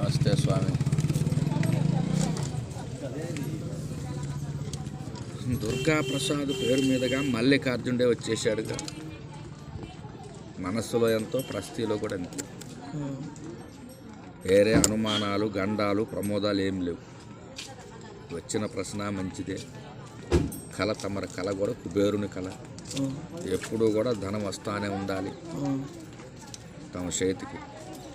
నమస్తే స్వామి. దుర్గాప్రసాద్ పేరు మీదుగా మల్లికార్జునుడే వచ్చేసాడుగా. మనస్సులో ఎంతో, ప్రస్థితిలో కూడా ఎంతో. వేరే అనుమానాలు, గండాలు, ప్రమోదాలు ఏం లేవు. వచ్చిన ప్రశ్న మంచిదే. కళ తమరి కళ కూడా కుబేరుని కళ. ఎప్పుడూ కూడా ధనం వస్తానే ఉండాలి. తమ చేతికి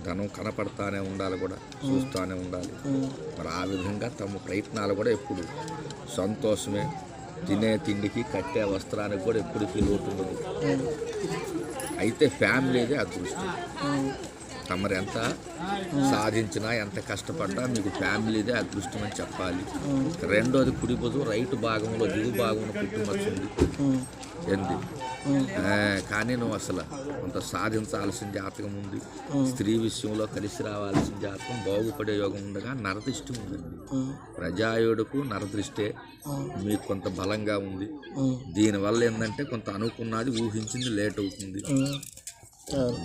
ధనం కనపడతానే ఉండాలి, కూడా చూస్తూనే ఉండాలి. మరి ఆ విధంగా తమ ప్రయత్నాలు కూడా ఎప్పుడు సంతోషమే. తినే తిండికి, కట్టే వస్త్రానికి కూడా ఎప్పటికీ లోటు ఉండదు. అయితే ఫ్యామిలీదే అదృష్టం. తమరు ఎంత సాధించినా, ఎంత కష్టపడ్డా మీకు ఫ్యామిలీదే అదృష్టం అని చెప్పాలి. రెండోది, కుడి భుజం రైట్ భాగంలో దిగు భాగంలో పుట్టుమచ్చింది ఎంది. కానీ నువ్వు అసలు కొంత సాధించాల్సిన జాతకం ఉంది. స్త్రీ విషయంలో కలిసి రావాల్సిన జాతకం, బాగుపడే యోగం ఉండగా నరదృష్టి ఉందండి. ప్రజాయుడుకు నరదృష్టే మీకు కొంత బలంగా ఉంది. దీనివల్ల ఏంటంటే కొంత అనుకున్నది ఊహించింది లేట్ అవుతుంది.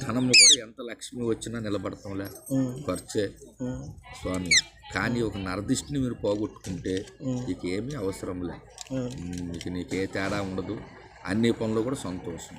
ధనము కూడా ఎంత లక్ష్మి వచ్చినా నిలబడతాంలే, ఖర్చే స్వామి. కానీ ఒక నరదృష్టిని మీరు పోగొట్టుకుంటే నీకేమీ అవసరం లే. నీకే తేడా ఉండదు. అన్ని పనులు కూడా సంతోషం.